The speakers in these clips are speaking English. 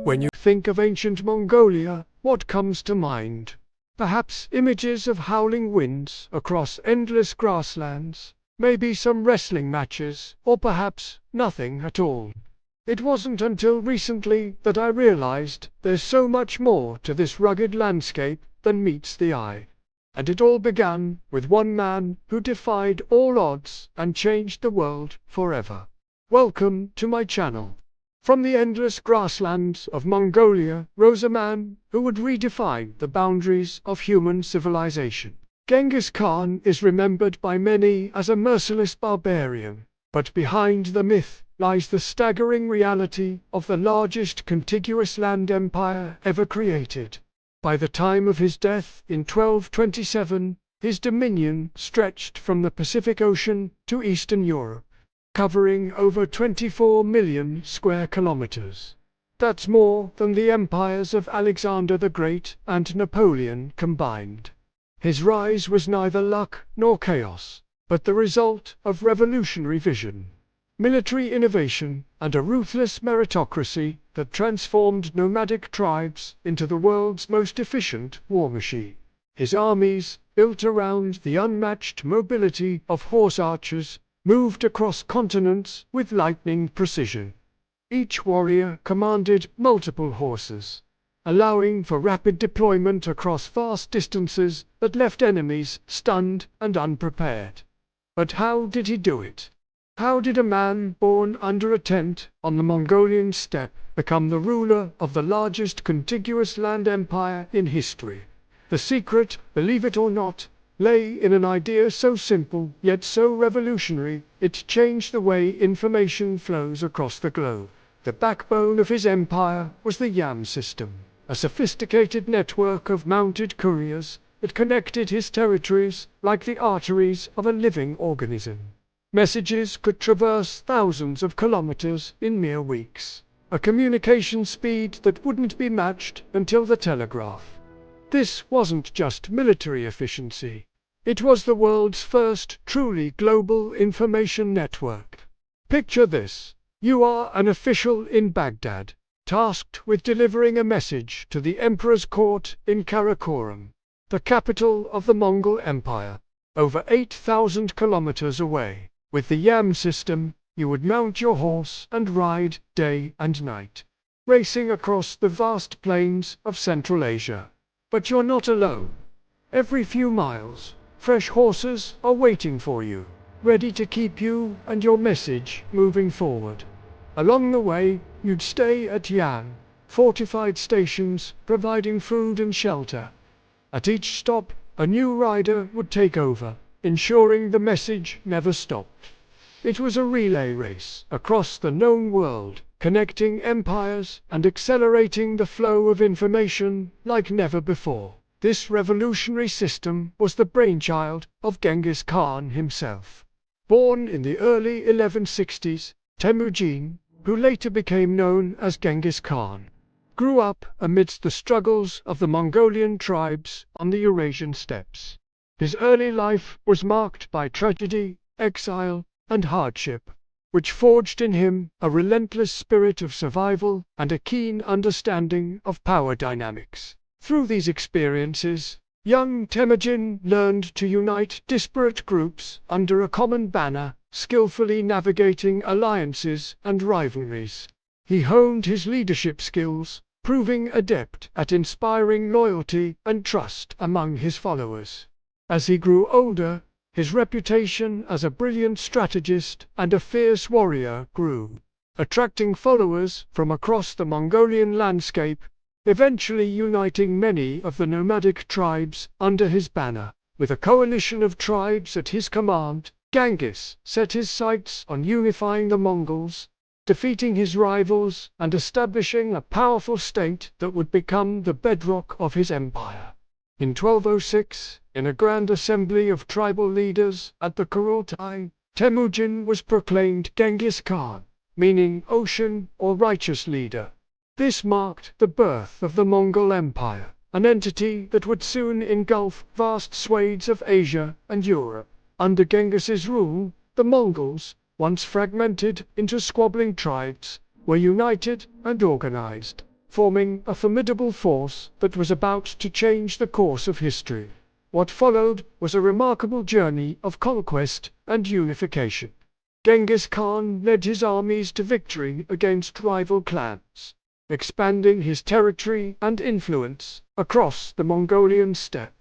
When you think of ancient Mongolia, what comes to mind? Perhaps images of howling winds across endless grasslands, maybe some wrestling matches, or perhaps nothing at all. It wasn't until recently that I realized there's so much more to this rugged landscape than meets the eye. And it all began with one man who defied all odds and changed the world forever. Welcome to my channel. From the endless grasslands of Mongolia rose a man who would redefine the boundaries of human civilization. Genghis Khan is remembered by many as a merciless barbarian, but behind the myth lies the staggering reality of the largest contiguous land empire ever created. By the time of his death in 1227, his dominion stretched from the Pacific Ocean to Eastern Europe, covering over 24 million square kilometers. That's more than the empires of Alexander the Great and Napoleon combined. His rise was neither luck nor chaos, but the result of revolutionary vision, military innovation, and a ruthless meritocracy that transformed nomadic tribes into the world's most efficient war machine. His armies, built around the unmatched mobility of horse archers, moved across continents with lightning precision. Each warrior commanded multiple horses, allowing for rapid deployment across vast distances that left enemies stunned and unprepared. But how did he do it? How did a man born under a tent on the Mongolian steppe become the ruler of the largest contiguous land empire in history? The secret, believe it or not, lay in an idea so simple yet so revolutionary it changed the way information flows across the globe. The backbone of his empire was the Yam system, a sophisticated network of mounted couriers that connected his territories like the arteries of a living organism. Messages could traverse thousands of kilometers in mere weeks, a communication speed that wouldn't be matched until the telegraph. This wasn't just military efficiency. It was the world's first truly global information network. Picture this. You are an official in Baghdad, tasked with delivering a message to the emperor's court in Karakoram, the capital of the Mongol Empire, over 8,000 kilometers away. With the Yam system, you would mount your horse and ride day and night, racing across the vast plains of Central Asia. But you're not alone. Every few miles, fresh horses are waiting for you, ready to keep you and your message moving forward. Along the way, you'd stay at Yan, fortified stations providing food and shelter. At each stop, a new rider would take over, ensuring the message never stopped. It was a relay race across the known world, connecting empires and accelerating the flow of information like never before. This revolutionary system was the brainchild of Genghis Khan himself. Born in the early 1160s, Temujin, who later became known as Genghis Khan, grew up amidst the struggles of the Mongolian tribes on the Eurasian steppes. His early life was marked by tragedy, exile, and hardship, which forged in him a relentless spirit of survival and a keen understanding of power dynamics. Through these experiences, young Temujin learned to unite disparate groups under a common banner, skillfully navigating alliances and rivalries. He honed his leadership skills, proving adept at inspiring loyalty and trust among his followers. As he grew older, his reputation as a brilliant strategist and a fierce warrior grew, attracting followers from across the Mongolian landscape, eventually uniting many of the nomadic tribes under his banner. With a coalition of tribes at his command, Genghis set his sights on unifying the Mongols, defeating his rivals, and establishing a powerful state that would become the bedrock of his empire. In 1206, in a grand assembly of tribal leaders at the Khubilai, Temujin was proclaimed Genghis Khan, meaning ocean or righteous leader. This marked the birth of the Mongol Empire, an entity that would soon engulf vast swathes of Asia and Europe. Under Genghis's rule, the Mongols, once fragmented into squabbling tribes, were united and organized. forming a formidable force that was about to change the course of history. What followed was a remarkable journey of conquest and unification. Genghis Khan led his armies to victory against rival clans, expanding his territory and influence across the Mongolian steppe.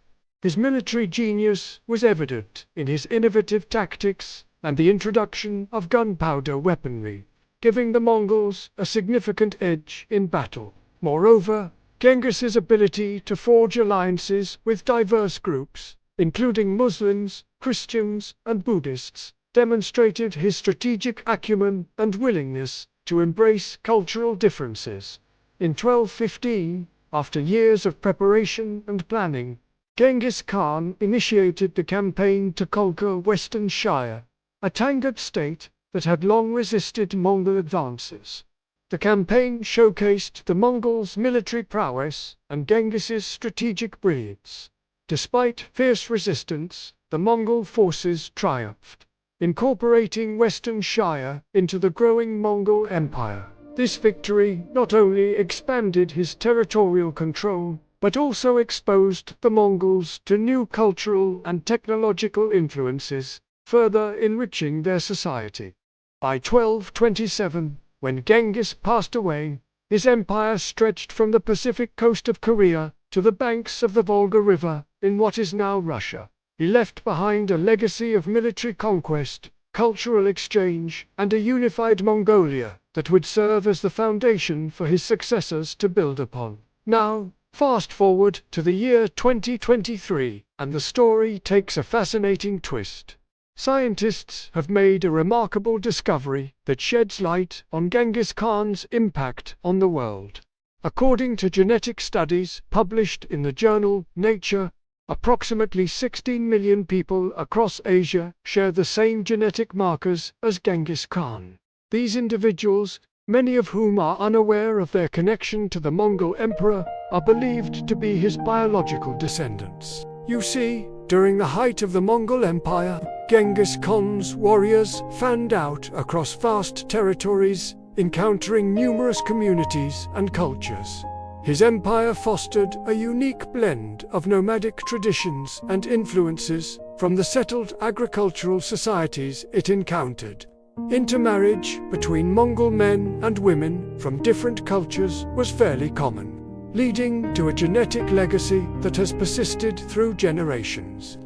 His military genius was evident in his innovative tactics and the introduction of gunpowder weaponry, giving the Mongols a significant edge in battle. Moreover, Genghis's ability to forge alliances with diverse groups, including Muslims, Christians, and Buddhists, demonstrated his strategic acumen and willingness to embrace cultural differences. In 1215, after years of preparation and planning, Genghis Khan initiated the campaign to conquer Western Shire, a Tangut state that had long resisted Mongol advances. The campaign showcased the Mongols' military prowess and Genghis's strategic brilliance. Despite fierce resistance, the Mongol forces triumphed, incorporating Western Shire into the growing Mongol Empire. This victory not only expanded his territorial control, but also exposed the Mongols to new cultural and technological influences, further enriching their society. By 1227, when Genghis passed away, his empire stretched from the Pacific coast of Korea to the banks of the Volga River in what is now Russia. He left behind a legacy of military conquest, cultural exchange, and a unified Mongolia that would serve as the foundation for his successors to build upon. Now, fast forward to the year 2023, and the story takes a fascinating twist. Scientists have made a remarkable discovery that sheds light on Genghis Khan's impact on the world. According to genetic studies published in the journal Nature, approximately 16 million people across Asia share the same genetic markers as Genghis Khan. These individuals, many of whom are unaware of their connection to the Mongol emperor, are believed to be his biological descendants. You see, during the height of the Mongol Empire, Genghis Khan's warriors fanned out across vast territories, encountering numerous communities and cultures. His empire fostered a unique blend of nomadic traditions and influences from the settled agricultural societies it encountered. Intermarriage between Mongol men and women from different cultures was fairly common, leading to a genetic legacy that has persisted through generations.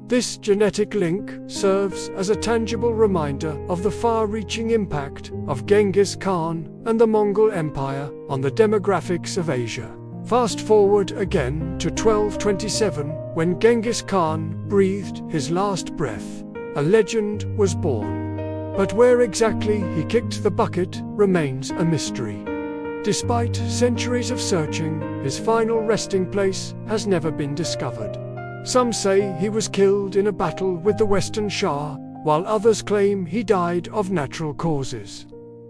This genetic link serves as a tangible reminder of the far-reaching impact of Genghis Khan and the Mongol Empire on the demographics of Asia. Fast forward again to 1227, when Genghis Khan breathed his last breath. A legend was born. But where exactly he kicked the bucket remains a mystery. Despite centuries of searching, his final resting place has never been discovered. Some say he was killed in a battle with the Western Shah, while others claim he died of natural causes.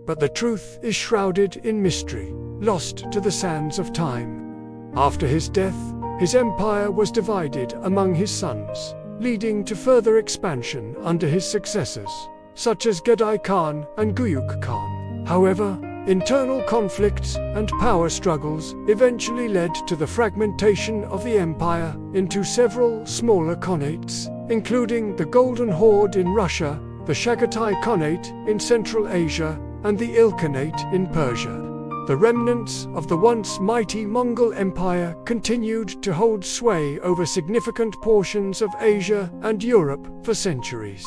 But the truth is shrouded in mystery, lost to the sands of time. After his death, his empire was divided among his sons, leading to further expansion under his successors, such as Gedai Khan and Guyuk Khan. However, internal conflicts and power struggles eventually led to the fragmentation of the empire into several smaller khanates, including the Golden Horde in Russia, the Chagatai Khanate in Central Asia, and the Ilkhanate in Persia. The remnants of the once mighty Mongol Empire continued to hold sway over significant portions of Asia and Europe for centuries.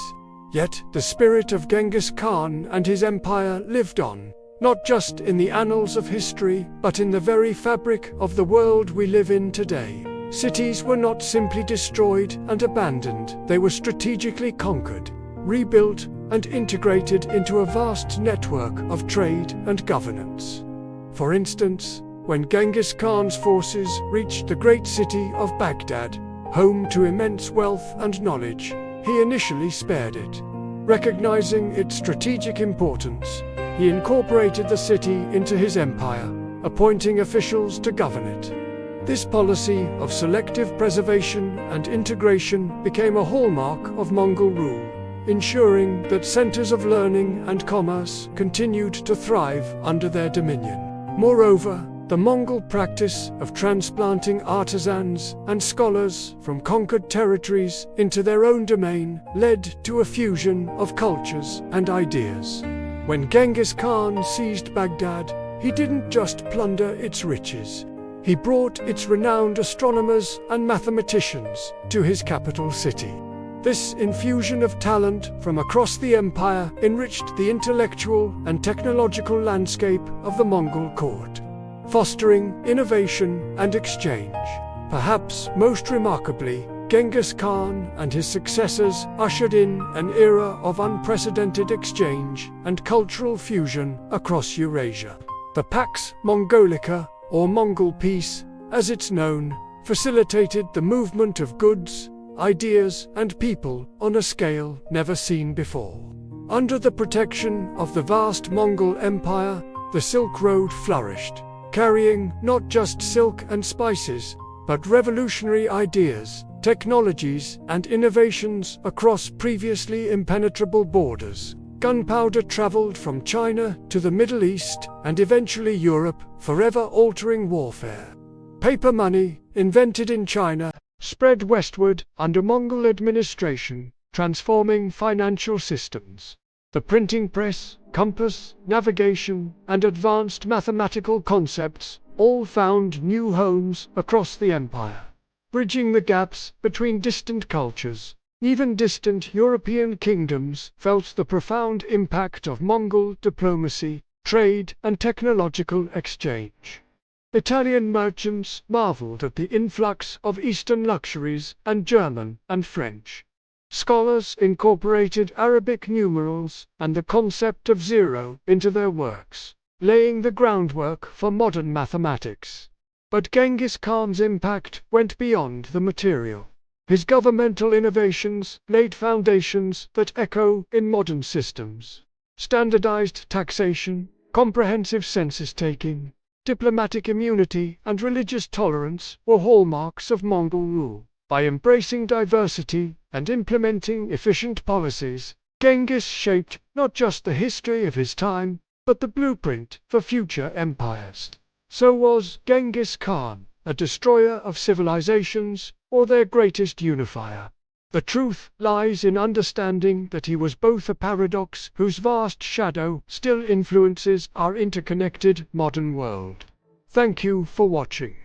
Yet, the spirit of Genghis Khan and his empire lived on, not just in the annals of history, but in the very fabric of the world we live in today. Cities were not simply destroyed and abandoned, they were strategically conquered, rebuilt, and integrated into a vast network of trade and governance. For instance, when Genghis Khan's forces reached the great city of Baghdad, home to immense wealth and knowledge, he initially spared it. Recognizing its strategic importance, he incorporated the city into his empire, appointing officials to govern it. This policy of selective preservation and integration became a hallmark of Mongol rule, ensuring that centers of learning and commerce continued to thrive under their dominion. Moreover, The Mongol practice of transplanting artisans and scholars from conquered territories into their own domain led to a fusion of cultures and ideas. When Genghis Khan seized Baghdad, he didn't just plunder its riches. He brought its renowned astronomers and mathematicians to his capital city. This infusion of talent from across the empire enriched the intellectual and technological landscape of the Mongol court, fostering innovation and exchange. Perhaps most remarkably, Genghis Khan and his successors ushered in an era of unprecedented exchange and cultural fusion across Eurasia. The Pax Mongolica, or Mongol Peace, as it's known, facilitated the movement of goods, ideas, and people on a scale never seen before. Under the protection of the vast Mongol Empire, the Silk Road flourished, carrying not just silk and spices, but revolutionary ideas, technologies, and innovations across previously impenetrable borders. Gunpowder traveled from China to the Middle East and eventually Europe, forever altering warfare. Paper money, invented in China, spread westward under Mongol administration, transforming financial systems. The printing press, compass, navigation, and advanced mathematical concepts all found new homes across the empire, bridging the gaps between distant cultures. Even distant European kingdoms felt the profound impact of Mongol diplomacy, trade, and technological exchange. Italian merchants marveled at the influx of Eastern luxuries and German and French. Scholars incorporated Arabic numerals and the concept of zero into their works, laying the groundwork for modern mathematics. But Genghis Khan's impact went beyond the material. His governmental innovations laid foundations that echo in modern systems. Standardized taxation, comprehensive census-taking, diplomatic immunity, and religious tolerance were hallmarks of Mongol rule. By embracing diversity and implementing efficient policies, Genghis shaped not just the history of his time, but the blueprint for future empires. So was Genghis Khan, a destroyer of civilizations, or their greatest unifier. The truth lies in understanding that he was both a paradox whose vast shadow still influences our interconnected modern world. Thank you for watching.